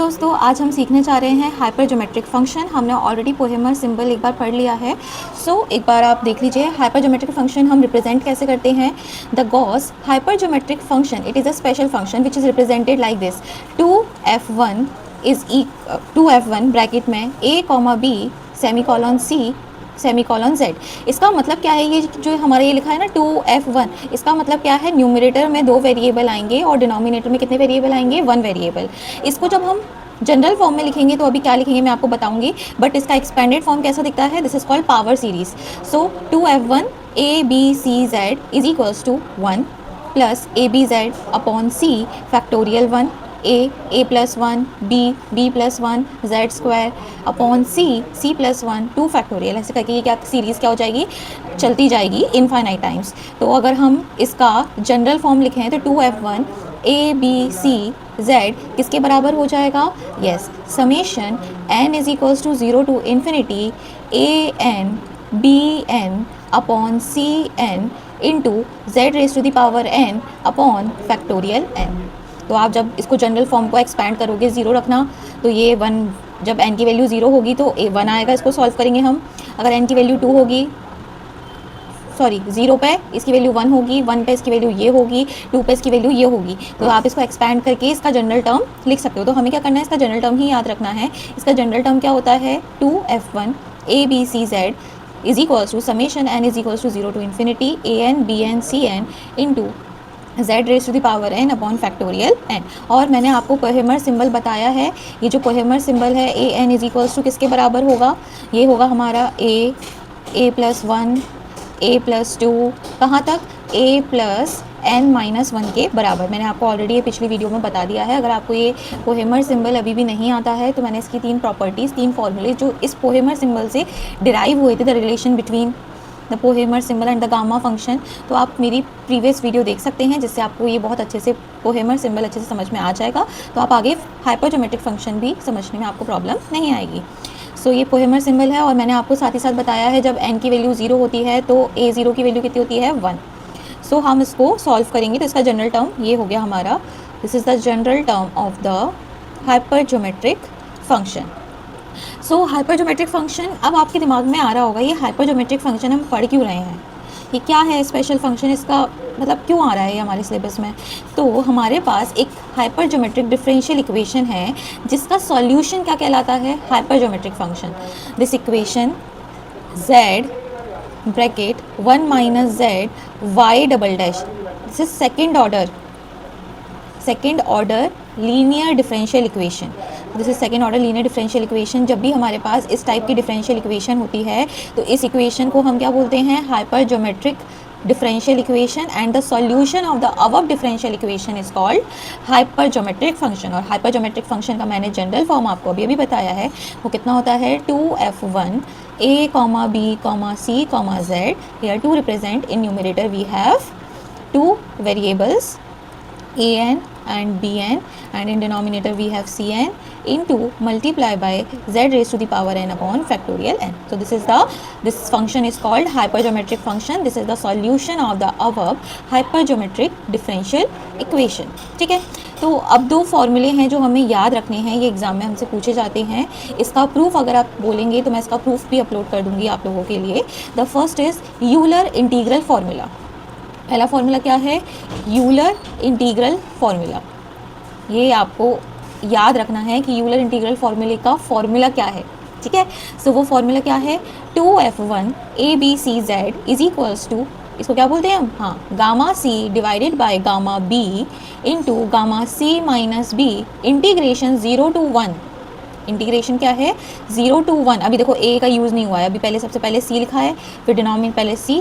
दोस्तों, आज हम सीखने जा रहे हैं हाइपरज्योमेट्रिक फंक्शन। हमने ऑलरेडी पोहेमर सिंबल एक बार पढ़ लिया है। एक बार आप देख लीजिए हाइपरज्योमेट्रिक फंक्शन हम रिप्रेजेंट कैसे करते हैं। The Gauss hypergeometric function, it is a special function which is represented like this. 2f1 is 2f1 bracket में a comma b semicolon c semicolon z। इसका मतलब क्या है, ये जो हमारा ये लिखा है ना 2f1, इसका मतलब क्या है, न्यूमरेटर में 2 वेरिएबल आएंगे और डिनोमिनेटर में कितने वेरिएबल आएंगे, 1 वेरिएबल। इसको जब हम जनरल फॉर्म में लिखेंगे तो अभी क्या लिखेंगे मैं आपको बताऊंगी, बट इसका एक्सपेंडेड फॉर्म कैसा दिखता है, this is called power series. So 2f1 a b c z is equals to 1 plus A B Z upon C factorial 1 a plus 1 b plus 1 z square upon c plus 1 2 factorial. ऐसे करके ये क्या series क्या हो जाएगी, चलती जाएगी infinite times. तो अगर हम इसका जनरल फॉर्म लिखें तो 2f1 a b c z किसके बराबर हो जाएगा, yes, summation n is equals to 0 to infinity a n b n upon c n into z raise to the power n upon factorial n। तो आप जब इसको जनरल फॉर्म को expand करोगे, ज़ीरो रखना, तो ये 1, जब n की वैल्यू 0 होगी तो a 1 आएगा। इसको सॉल्व करेंगे हम। अगर n की वैल्यू 2 होगी, सॉरी 0 पे इसकी वैल्यू 1 होगी, 1 पे इसकी वैल्यू ये होगी, 2 पे इसकी वैल्यू ये होगी। तो आप इसको एक्सपैंड करके इसका जनरल टर्म लिख सकते हो। तो हमें क्या करना है, इसका जनरल टर्म ही याद रखना है। इसका जनरल टर्म क्या होता है, 2f1 a b c z is equals to summation n is equals to 0 to infinity a n b n c n into z raise to the power n upon factorial n। और मैंने आपको पोहेमर symbol बताया है। ये जो Pochhammer symbol है a n is equals to किसके बराबर होगा, ये होगा हमारा a प्लस 1 a प्लस 2 कहाँ तक, a प्लस n माइनस 1 के बराबर। मैंने आपको ऑलरेडी ये पिछली वीडियो में बता दिया है। अगर आपको ये पोहेमर सिंबल अभी भी नहीं आता है तो मैंने इसकी 3 प्रॉपर्टीज़, 3 फॉर्मूले जो इस पोहेमर सिंबल से डिराइव हुए थे, the relation between the Pochhammer symbol and the gamma function, तो आप मेरी प्रीवियस वीडियो देख सकते हैं, जिससे आपको ये बहुत अच्छे से पोहेमर सिंबल अच्छे से समझ में आ जाएगा। तो आप आगे हाइपरज्योमेट्रिक फंक्शन भी समझने में आपको प्रॉब्लम नहीं आएगी। सो ये पोहेमर सिंबल है। और मैंने आपको साथ ही साथ बताया है जब n की वैल्यू 0 होती है तो a0 की वैल्यू कितनी होती है, 1। सो हम इसको सॉल्व करेंगे तो इसका जनरल टर्म ये हो गया हमारा, this is the general term of the hypergeometric function. So hypergeometric function, अब आपके दिमाग में आ रहा होगा ये हाइपरज्योमेट्रिक फंक्शन हम पढ़ क्यों रहे हैं, ये क्या है स्पेशल फंक्शन, इसका मतलब क्यों आ रहा है ये हमारे सिलेबस में। तो हमारे पास एक हाइपरज्योमेट्रिक डिफरेंशियल इक्वेशन है जिसका सॉल्यूशन क्या कहलाता है, hypergeometric function. This equation z bracket 1 minus z y double dash, this is second order linear differential equation. This is second order linear differential equation. जब भी हमारे पास इस टाइप की डिफरेंशियल इक्वेशन होती है तो इस इक्वेशन को हम क्या बोलते हैं, हाइपरज्योमेट्रिक differential equation, and the solution of the above differential equation is called hypergeometric function। और hypergeometric function का मैंने जनरल फॉर्म आपको अभी बताया है, वो कितना होता है, 2f1 a, b, c, z। here to represent in numerator we have 2 variables an and bn, and in denominator we have cn into multiply by z raised to the power n upon factorial n। so this function is called hypergeometric function। this is the solution of the above hypergeometric differential equation। ठीक है, तो अब 2 फॉर्मूले हैं जो हमें याद रखने हैं, ये एग्जाम में हमसे पूछे जाते हैं। इसका प्रूफ अगर आप बोलेंगे तो मैं इसका प्रूफ भी अपलोड कर दूंगी आप लोगों के लिए। The first is Euler integral formula. पहला फार्मूला क्या है, यूलर इंटीग्रल फार्मूला। ये आपको याद रखना है कि यूलर इंटीग्रल फार्मूले का फार्मूला क्या है। ठीक है, सो वो फार्मूला क्या है, 2f1 a b c z is equals to, इसको क्या बोलते हैं हम, हाँ, gamma c divided by gamma b into gamma c minus b integration 0 to 1। Integration क्या है, 0 टू 1। अभी देखो a का यूज़ नहीं हुआ है, अभी पहले सबसे पहले c लिखा है, फिर डिनोमिनेटर पहले c,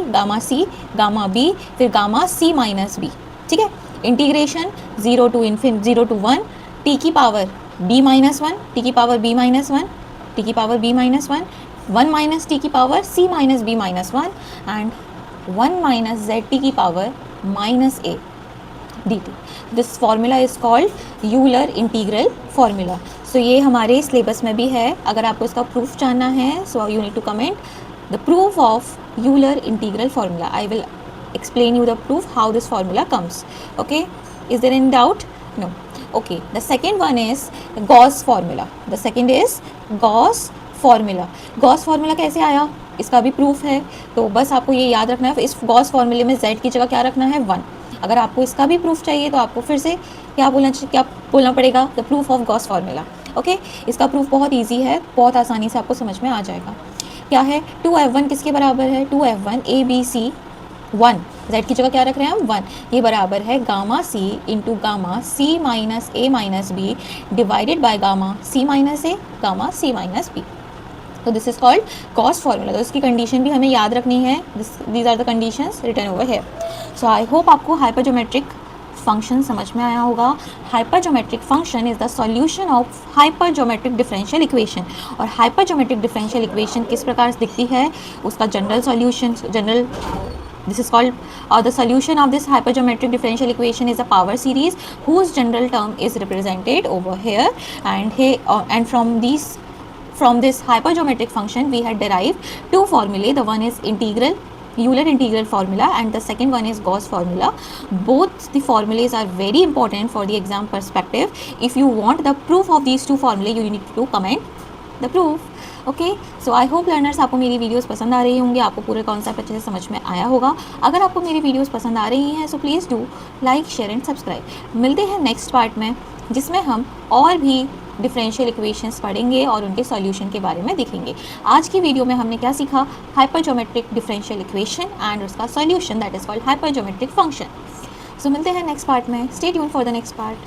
गामा b, फिर गामा c माइनस b। ठीक है, इंटीग्रेशन 0 टू 1 t की पावर b माइनस 1, t की पावर b माइनस 1, t की power b minus 1, 1 minus t की power c minus b minus 1 and 1 minus z t की power minus a dt। This formula is called Euler integral formula. So ये हमारे syllabus में भी है। अगर आपको इसका प्रूफ जानना है so you need to comment the proof of Euler integral formula. I will explain you the proof how this formula comes। okay, is there any doubt? No। Okay, the second one is Gauss formula. The second is Gauss formula. Gauss formula कैसे आया, इसका भी proof है, तो बस आपको ये याद रखना है, इस गॉस फॉर्मूले में z की जगह क्या रखना है 1। अगर आपको इसका भी प्रूफ चाहिए तो आपको फिर से क्या बोलना पड़ेगा, the proof of Gauss formula. Okay, इसका प्रूफ बहुत ईजी है, बहुत आसानी से आपको समझ में आ जाएगा। क्या है, 2f1 किसके बराबर है, 2f1 ABC 1, z की जगह क्या रख रहे हैं हम 1, ये बराबर है gamma c into gamma c minus a minus B divided by gamma c minus a gamma c minus B. तो this is called Gauss formula. तो इसकी कंडीशन भी हमें याद रखनी है, these are the conditions written over here. So I hope आपको hypergeometric function समझ में आया होगा। Hypergeometric function is the solution of hypergeometric differential equation. और हाइपरजोमेट्रिक डिफरेंशियल इक्वेशन किस प्रकार से दिखती है, उसका general solution, this is called the solution of this hypergeometric differential equation is a power series whose general term is represented over here, and from this hypergeometric function we had derived two formulae. The one is Euler integral formula and the second one is Gauss formula. Both the formulas are very important for the exam perspective. If you want the proof of these two formulae, you need to comment the proof. Okay, so I hope learners आपको मेरी videos पसंद आ रही होंगी, आपको पूरे concept अच्छे से समझ में आया होगा। अगर आपको मेरी वीडियोस पसंद आ रही हैं so please do like, share and subscribe. मिलते हैं नेक्स्ट पार्ट में, जिसमें हम और भी डिफरेंशियल इक्वेशंस पढ़ेंगे और उनके सॉल्यूशन के बारे में देखेंगे। आज की वीडियो में हमने क्या सीखा, हाइपरजोमेट्रिक डिफरेंशियल इक्वेशन एंड उसका solution that is called hypergeometric function. So मिलते हैं नेक्स्ट पार्ट में, stay tune for the next part.